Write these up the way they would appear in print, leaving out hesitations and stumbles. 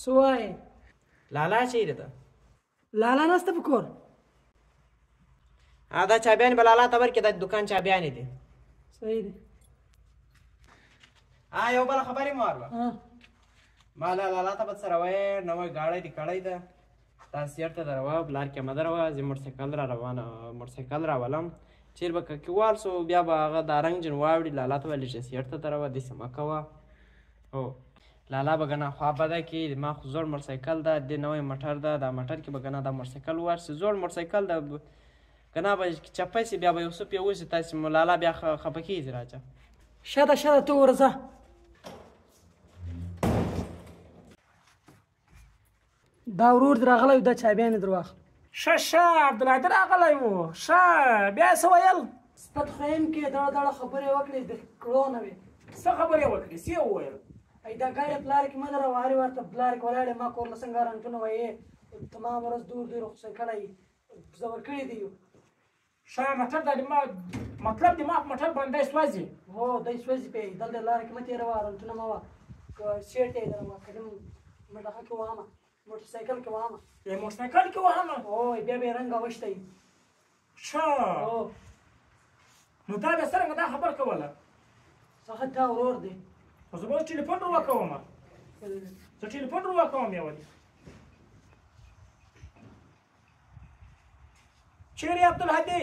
څه وایې؟ لالا چیرې ده؟ لالا نسته په کور. دا چابیانې به لالا ته ورکړې، دا د دوکان چابیانې دي. صحیح دی. یو بله خبرې مو وروه. ما لالا ته به څه روایې نوی ګاډی دې کړی ده، دا سیټ ته دروه پلار کې مه دروه، زه موټرسایکل راولم، چېر به که وال سو بیا به هغه دا رنګ جن واوړي، لالا ته ویل چې سیټ ته دروه داسې مه کوه. هو لالا به ګناه خوا بده کړي، ما خو زوړ موټرسایکل ده، دې نوی موټر ده، دا موټر کې به ګناه دا موټرسایکل ورشي، زوړ موټرسایکل ده، ګناه به چپی سي، بیا به یو څه پرې وشي، تاسې لالا بیا خفه کېږي راچه. شه ده شه ده ته ورځه. دا ورور دې راغلی و، دا چابیانې در واخله. شه عبدالهادي راغلی و. شه بیا څه ویل؟ سپت خیم کې دړه دړه خبرې وکړې، د کړو نه وې. څه خبرې وکړې؟ څه یې وویل؟ دا ګاډی پلار کې مه دروه، هرې ورته پلار کې ولاړې، ما کور له څنګه رنګونه وایې، تمام ورځ دور دوی رخصت کړی، زه ورکړی دی. شه موټر دا مطلب د ما په موټر باندې سوځي؟ هو دی سوځي پې، دلته لاره کې مه تېروه، رنګونه مه وه، سیټ ته یې دروه، کډم مډخه کې وهمه، موټرسایکل کې وهمه. موټرسایکل کې وهمه؟ هو بیا به یې رنګ اوښتی. شه نو دا بیا څرنګه دا خبر کوله؟ څخه تا ورور دی. خو زه به اوس ټلیفون در وکوم، زه ټلیفون در وکوم یو دی. چیرې عبدالهادي؟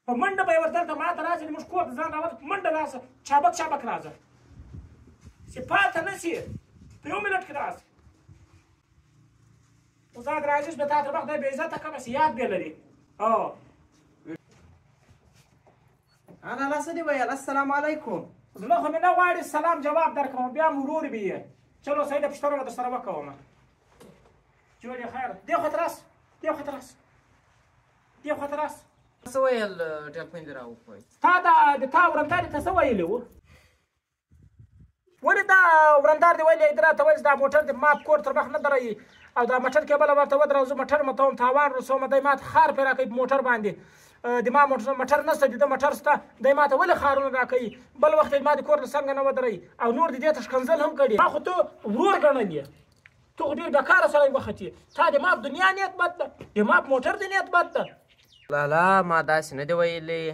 په منډه به یې ورته دلته ما ته راسې، زموږ کور ته ځان راوته، په منډه راسه، چابک چابک راځه، چې پاته نه سي، په یو منټ کې راسه. اوس دا راځي به تا تر وخته بې عزته کړمه چې یاد بې لري. لالا څه دې ویل؟ السلام علیکم. زما خو مې نه غواړي سلام جواب درکړم، بیا مو ورور به یې. چلو صحیح ده، پوښتنه به درسره وکوم. جوړ یې خیر. دې خوا ته راسه، دې خوا ته راسه، دې خوا ته راسه. څه ویل ټلیفون دې راوښوی؟ تا د تا ورندارې ته څه ویلي وو؟ ولې دا ورندار دې ویلې ادرا ته ویل دا موټر دې ما په کور تر مخ نه دروي، او دا موټر کې بله ورته ودرو، زه موټر متوم تاوان رسوم، دی ما ته خار پرې راکوي په موټر باندې، د ما موټر نشته، د ده موټر شته، دی ما ته ولې خارونه راکوي، بل وخت ما د کور له څنګه نه ودروي، او نور دې دې ته ښکنځل هم کړي. ما خو ته ورور ګڼل یې، ته خو ډېر بېکاره سړی وختې، تا د ما په دنیا نیت بد ده، د ما په موټر دې نیت بد ده. لالا ما داسې نه دي ویلې،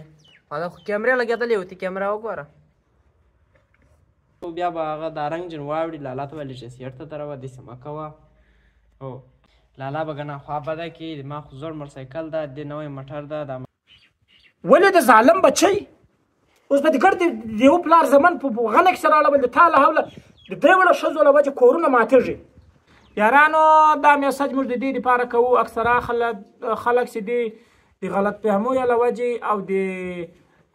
دا خو کیمرې لګېدلې وې، ته کیمرا وګوره. بیا به هغه دا رنګ جن واوړي، لالا ته ویل چې سیټ ته دروه داسې مه کوه. هو لالا به ګناه خوا بده کړي، ما خو زوړ موټرسایکل ده، دې نوی موټر ده، دا ولې د ظالم بچی اوس به د ګرد د یو پلار زمن په غله کې سره اړول، د تا له حوله د درې وړه ښځو له وجې کورونه ماتېږي. یارانو دا میسج موږ د دې دپاره کوو، اکثره خلک چې دي د غلط فهمیو له وجې، او د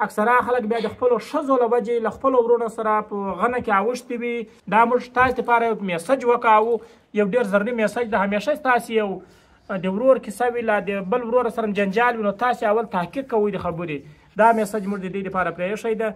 اکثره خلک بیا د خپلو ښځو له وجې له خپلو ورونو سره په غنه کې اوښتي وي. دا موږ تاسو دپاره یو میسج وکاوو، یو ډېر ضروري میسج ده. همیشه ستاسې یو د ورور کیسه وي، لا د بل ورور سره جنجال وي، نو تاسې اول تحقیق کوئ د خبرې. دا میسج موږ د دې دپاره پرې ایښی ده.